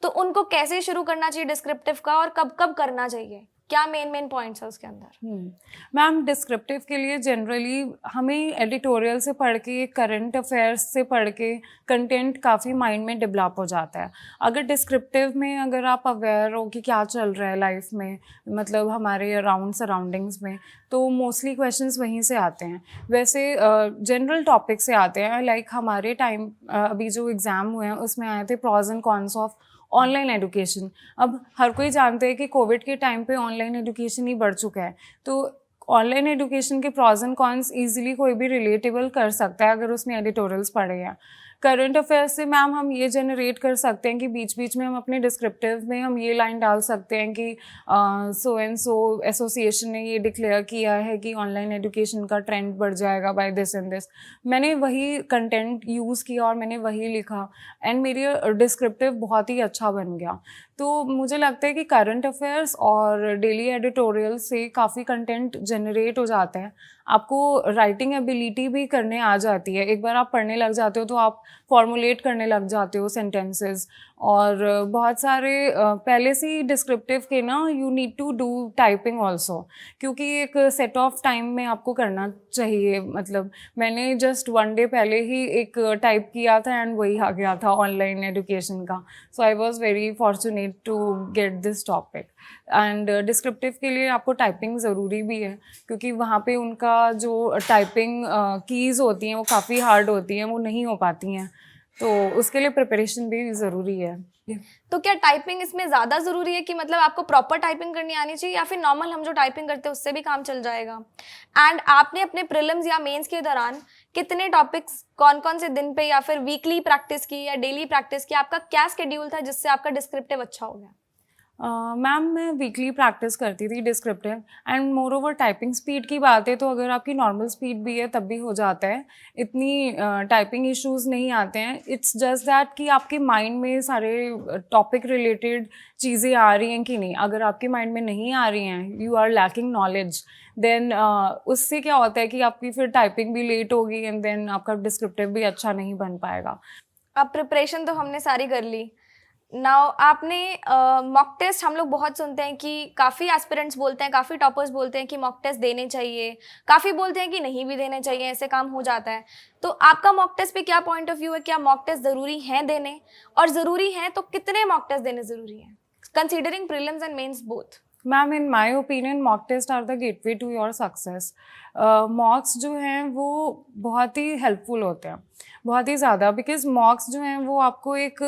[SPEAKER 2] तो उनको कैसे शुरू करना चाहिए डिस्क्रिप्टिव का, और कब कब करना चाहिए? क्या मेन पॉइंट्स है उसके अंदर?
[SPEAKER 1] मैम डिस्क्रिप्टिव के लिए जनरली हमें एडिटोरियल से पढ़ के, करंट अफेयर्स से पढ़ के कंटेंट काफ़ी माइंड में डेवलप हो जाता है। अगर डिस्क्रिप्टिव में अगर आप अवेयर हो कि क्या चल रहा है लाइफ में, मतलब हमारे अराउंड सराउंडिंग्स में, तो मोस्टली क्वेश्चंस वहीं से आते हैं। वैसे जनरल टॉपिक से आते हैं, लाइक हमारे टाइम अभी जो एग्ज़ाम हुए हैं उसमें आए थे pros and cons of online education. अब हर कोई जानते हैं कि कोविड के टाइम पे ऑनलाइन एजुकेशन ही बढ़ चुका है, तो ऑनलाइन एजुकेशन के प्रॉज एंड कॉन्स ईजिली कोई भी रिलेटेबल कर सकता है अगर उसने एडिटोरियल्स पढ़े हैं। करंट अफेयर्स से मैम हम ये जनरेट कर सकते हैं कि बीच बीच में हम अपने डिस्क्रिप्टिव में हम ये लाइन डाल सकते हैं कि सो एंड सो एसोसिएशन ने ये डिक्लेयर किया है कि ऑनलाइन एजुकेशन का ट्रेंड बढ़ जाएगा बाय दिस एंड दिस। मैंने वही कंटेंट यूज़ किया और मैंने वही लिखा, एंड मेरी डिस्क्रिप्टिव बहुत ही अच्छा बन गया। तो मुझे लगता है कि करंट अफेयर्स और डेली एडिटोरियल से काफ़ी कंटेंट जनरेट हो जाता है। आपको राइटिंग एबिलिटी भी करने आ जाती है। एक बार आप पढ़ने लग जाते हो तो आप फॉर्मुलेट करने लग जाते हो सेंटेंसेस, और बहुत सारे पहले से ही डिस्क्रिप्टिव के ना you need to do typing also, क्योंकि एक सेट ऑफ टाइम में आपको करना चाहिए। मतलब मैंने जस्ट वन डे पहले ही एक टाइप किया था एंड वही आ गया था ऑनलाइन एजुकेशन का। So I was very fortunate to get this topic. And descriptive के लिए आपको टाइपिंग ज़रूरी भी है, क्योंकि वहाँ पे उनका जो टाइपिंग कीज़ होती हैं वो काफ़ी हार्ड होती हैं, वो नहीं हो पाती हैं, तो उसके लिए प्रिपरेशन भी ज़रूरी है।
[SPEAKER 2] तो क्या टाइपिंग इसमें ज़्यादा ज़रूरी है कि मतलब आपको प्रॉपर टाइपिंग करनी आनी चाहिए, या फिर नॉर्मल हम जो टाइपिंग करते हैं उससे भी काम चल जाएगा? एंड आपने अपने प्रीलिम्स या मेंस के दौरान कितने टॉपिक्स कौन कौन से दिन पे या फिर वीकली प्रैक्टिस की या डेली प्रैक्टिस की? आपका क्या स्केड्यूल था जिससे आपका डिस्क्रिप्टिव अच्छा हो गया?
[SPEAKER 1] मैम मैं वीकली प्रैक्टिस करती थी descriptive and more over typing speed की बात है तो अगर आपकी नॉर्मल स्पीड भी है तब भी हो जाता है, इतनी टाइपिंग इश्यूज नहीं आते हैं. इट्स जस्ट दैट कि आपके माइंड में सारे टॉपिक रिलेटेड चीज़ें आ रही हैं कि नहीं. अगर आपके माइंड में नहीं आ रही हैं, you are lacking knowledge, then उससे क्या होता है कि आपकी फिर टाइपिंग भी लेट होगी एंड देन आपका डिस्क्रिप्टिव भी अच्छा नहीं बन पाएगा.
[SPEAKER 2] अब प्रिपरेशन तो हमने सारी कर ली. नाउ आपने मॉक टेस्ट हम लोग बहुत सुनते हैं कि काफ़ी एस्पिरेंट्स बोलते हैं, काफ़ी टॉपर्स बोलते हैं कि मॉक टेस्ट देने चाहिए, काफ़ी बोलते हैं कि नहीं भी देने चाहिए, ऐसे काम हो जाता है. तो आपका मॉक टेस्ट पे क्या पॉइंट ऑफ व्यू है? क्या मॉक टेस्ट ज़रूरी हैं देने, और ज़रूरी हैं तो कितने मॉक टेस्ट देने ज़रूरी हैं, considering prelims and mains both?
[SPEAKER 1] Ma'am in my opinion mock test are the gateway to your success. Mocks जो हैं वो बहुत ही हेल्पफुल होते हैं, बहुत ही ज़्यादा, बिकॉज मॉक्स जो हैं वो आपको एक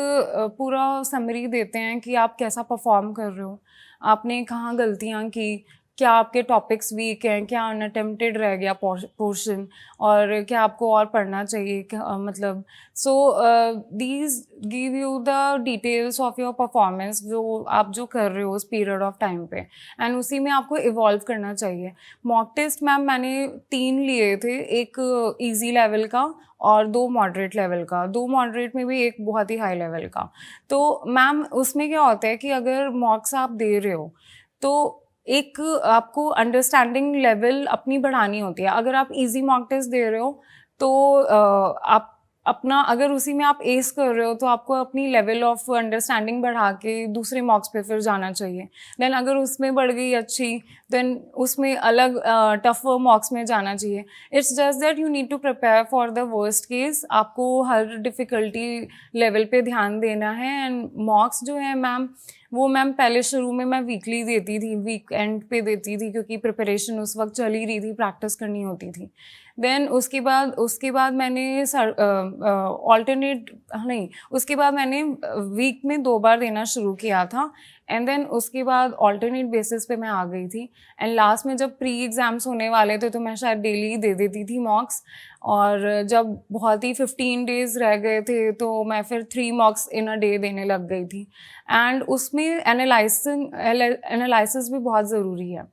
[SPEAKER 1] पूरा समरी देते हैं कि आप कैसा परफॉर्म कर रहे हो, आपने कहाँ गलतियाँ की, क्या आपके टॉपिक्स वीक हैं, क्या अनअटेम्प्टेड रह गया पोर्शन, और क्या आपको और पढ़ना चाहिए, मतलब so these give you the details of your performance जो आप जो कर रहे हो उस पीरियड ऑफ टाइम पे, एंड उसी में आपको इवॉल्व करना चाहिए. मॉक टेस्ट मैम मैंने 3 लिए थे, एक ईजी लेवल का और 2 मॉडरेट लेवल का, 2 मॉडरेट में भी एक बहुत ही हाई लेवल का. तो मैम उसमें क्या होता है कि अगर मॉक्स आप दे रहे हो तो एक आपको अंडरस्टैंडिंग लेवल अपनी बढ़ानी होती है. अगर आप इजी मॉक टेस्ट दे रहे हो तो आप अपना, अगर उसी में आप एस कर रहे हो तो आपको अपनी लेवल ऑफ अंडरस्टैंडिंग बढ़ा के दूसरे मॉक्स पे फिर जाना चाहिए. देन अगर उसमें बढ़ गई अच्छी, देन उसमें अलग टफर मॉक्स में जाना चाहिए. It's just that you need to prepare for the worst case. आपको हर डिफ़िकल्टी लेवल पे ध्यान देना है. एंड मॉक्स जो है मैम वो मैम पहले शुरू में मैं वीकली देती थी, वीकेंड पे देती थी, क्योंकि प्रिपरेशन उस वक्त चल ही रही थी, प्रैक्टिस करनी होती थी. देन उसके बाद मैंने ऑल्टरनेट नहीं, उसके बाद मैंने वीक में 2 बार देना शुरू किया था. एंड देन उसके बाद ऑल्टरनेट बेसिस पे मैं आ गई थी. एंड लास्ट में जब प्री एग्ज़ाम्स होने वाले थे तो मैं शायद डेली दे देती थी मॉक्स. और जब बहुत ही 15 डेज़ रह गए थे तो मैं फिर 3 मॉक्स इन अ डे देने लग गई थी. एंड उसमें एनालिसिस भी बहुत ज़रूरी है,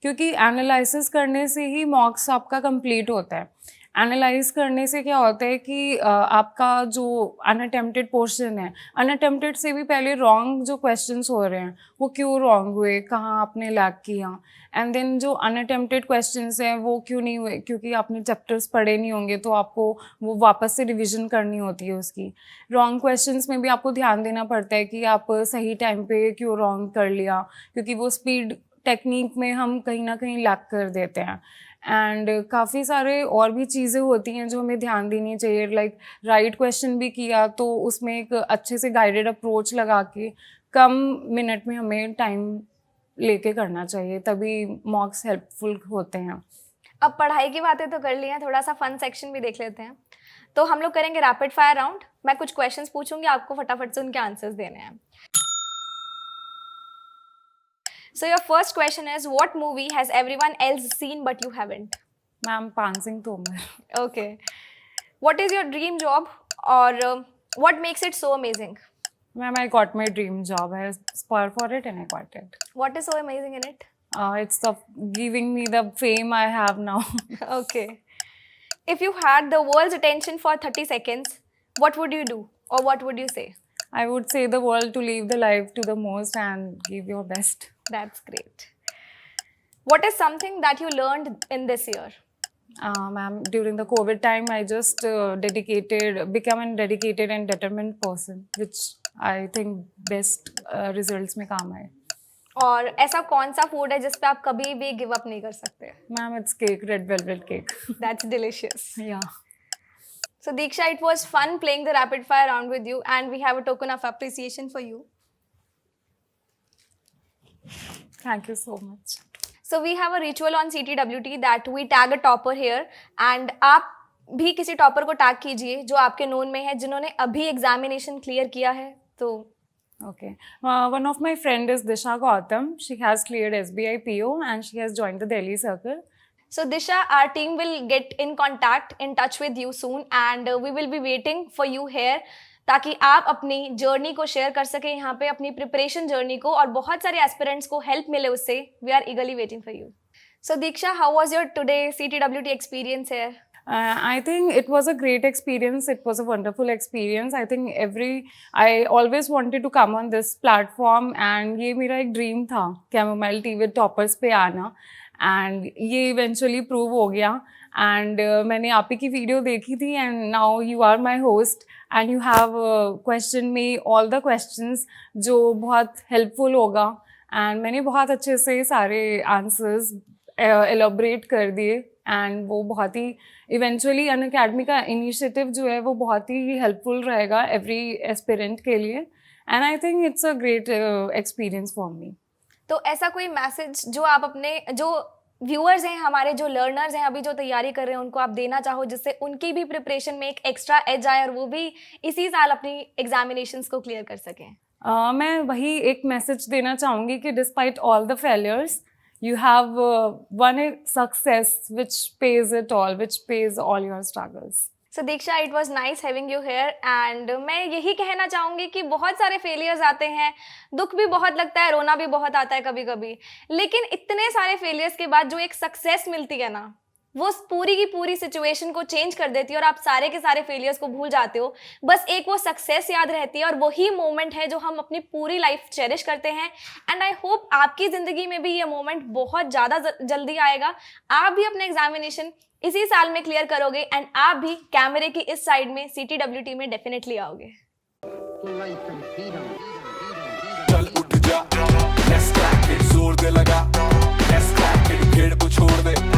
[SPEAKER 1] क्योंकि एनालिसिस करने से ही मॉक्स आपका कंप्लीट होता है. एनालाइज करने से क्या होता है कि आपका जो अनअटेम्प्टेड पोर्शन है, अनअटेम्प्टेड से भी पहले रॉन्ग जो क्वेश्चंस हो रहे हैं वो क्यों रॉन्ग हुए, कहाँ आपने लैग किया, एंड देन जो अनअटेम्प्टेड क्वेश्चंस हैं वो क्यों नहीं हुए, क्योंकि आपने चैप्टर्स पढ़े नहीं होंगे तो आपको वो वापस से रिवीजन करनी होती है उसकी. रॉन्ग क्वेश्चंस में भी आपको ध्यान देना पड़ता है कि आप सही टाइम पे क्यों रॉन्ग कर लिया, क्योंकि वो स्पीड टेक्निक में हम कहीं ना कहीं लैग कर देते हैं. एंड काफ़ी सारे और भी चीज़ें होती हैं जो हमें ध्यान देनी चाहिए. लाइक राइट क्वेश्चन भी किया तो उसमें एक अच्छे से गाइडेड अप्रोच लगा के कम मिनट में हमें टाइम लेके करना चाहिए, तभी मॉक्स हेल्पफुल होते हैं.
[SPEAKER 2] अब पढ़ाई की बातें तो कर ली हैं, थोड़ा सा फन सेक्शन भी देख लेते हैं. तो हम लोग करेंगे रैपिड फायर राउंड. मैं कुछ क्वेश्चंस पूछूंगी, आपको फटाफट से उनके आंसर्स देने हैं. So your first question is, what movie has everyone else seen but you haven't?
[SPEAKER 1] Ma'am पान Singh Tomar.
[SPEAKER 2] Okay. What is your dream job, or what makes it so amazing?
[SPEAKER 1] Ma'am, I got my dream job. I aspired for it and I got it.
[SPEAKER 2] What is so amazing in it?
[SPEAKER 1] It's giving me the fame I have now.
[SPEAKER 2] Okay. If you had the world's attention for 30 seconds, what would you do, or what would you say?
[SPEAKER 1] I would say the world to live the life to the most and give your best.
[SPEAKER 2] That's great. What is something that you learned in this year?
[SPEAKER 1] Ma'am, during the COVID time, I just become a dedicated and determined person, which I think best results में काम आए.
[SPEAKER 2] और ऐसा कौन सा फूड है जिस पे आप कभी भी गिव अप नहीं कर सकते?
[SPEAKER 1] Ma'am, it's cake, red velvet cake.
[SPEAKER 2] That's delicious.
[SPEAKER 1] Yeah.
[SPEAKER 2] So Diksha, it was fun playing the rapid fire round with you, and we have a token of appreciation for you.
[SPEAKER 1] Thank you so much.
[SPEAKER 2] So we have a ritual on CTWT that we tag a topper here, and आप भी किसी टॉपर को टैग कीजिए जो आपके नोन में है, जिन्होंने अभी एग्जामिनेशन क्लियर किया है. तो
[SPEAKER 1] Okay. One of my friend is Disha Gautam. She has cleared SBI PO and she has joined the Delhi Circle.
[SPEAKER 2] So Disha, our team will get in touch with you soon, and we will be waiting for you here. ताकि आप अपनी जर्नी को शेयर कर सकें यहाँ पे, अपनी प्रिपरेशन जर्नी को, और बहुत सारे एस्पिरेंट्स को हेल्प मिले उससे. We are eagerly waiting for you. So Diksha, how was your today CTWT experience here?
[SPEAKER 1] I think it was a great experience. It was a wonderful experience. I think I always wanted to come on this platform, and ये मेरा एक dream था Chamomile TV Toppers पे आना, and ये eventually prove हो गया. And मैंने आप ही की वीडियो देखी थी, and now you are my host, and you have questioned me all the questions जो बहुत helpful होगा, and मैंने बहुत अच्छे से सारे answers elaborate कर दिए, एंड वो बहुत ही इवेंचुअली अनअकैडमी का इनिशिएटिव जो है वो बहुत ही हेल्पफुल रहेगा एवरी एस्पिरेंट के लिए, and I think it's a great experience for me.
[SPEAKER 2] तो ऐसा कोई मैसेज जो आप अपने जो व्यूअर्स हैं, हमारे जो लर्नर्स हैं, अभी जो तैयारी कर रहे हैं, उनको आप देना चाहो जिससे उनकी भी प्रिपरेशन में एक एक्स्ट्रा एज आए और वो भी इसी साल अपनी एग्जामिनेशंस को क्लियर कर सकें?
[SPEAKER 1] मैं वही एक मैसेज देना चाहूँगी कि despite all the failures, you have won a success which pays it all, which pays all your struggles.
[SPEAKER 2] So Diksha, it was nice having you here, and मैं यही कहना चाहूँगी कि बहुत सारे फेलियर्स आते हैं, दुख भी बहुत लगता है, रोना भी बहुत आता है कभी कभी, लेकिन इतने सारे फेलियर्स के बाद जो एक सक्सेस मिलती है ना, वो पूरी की पूरी सिचुएशन को चेंज कर देती है और आप सारे के सारे फेलियर्स को भूल जाते हो. बस एक वो सक्सेस याद रहती है, और वही मोमेंट है जो हम अपनी पूरी लाइफ चेरिश करते हैं. एंड आई होप आपकी ज़िंदगी में भी ये मोमेंट बहुत ज़्यादा जल्दी आएगा. आप भी अपना एग्जामिनेशन इसी साल में क्लियर करोगे, एंड आप भी कैमरे की इस साइड में CTWT में डेफिनेटली आओगे.
[SPEAKER 4] चल उठ जा, let's crack it, जोर दे लगा, let's crack it, भीड़ को छोड़ दे.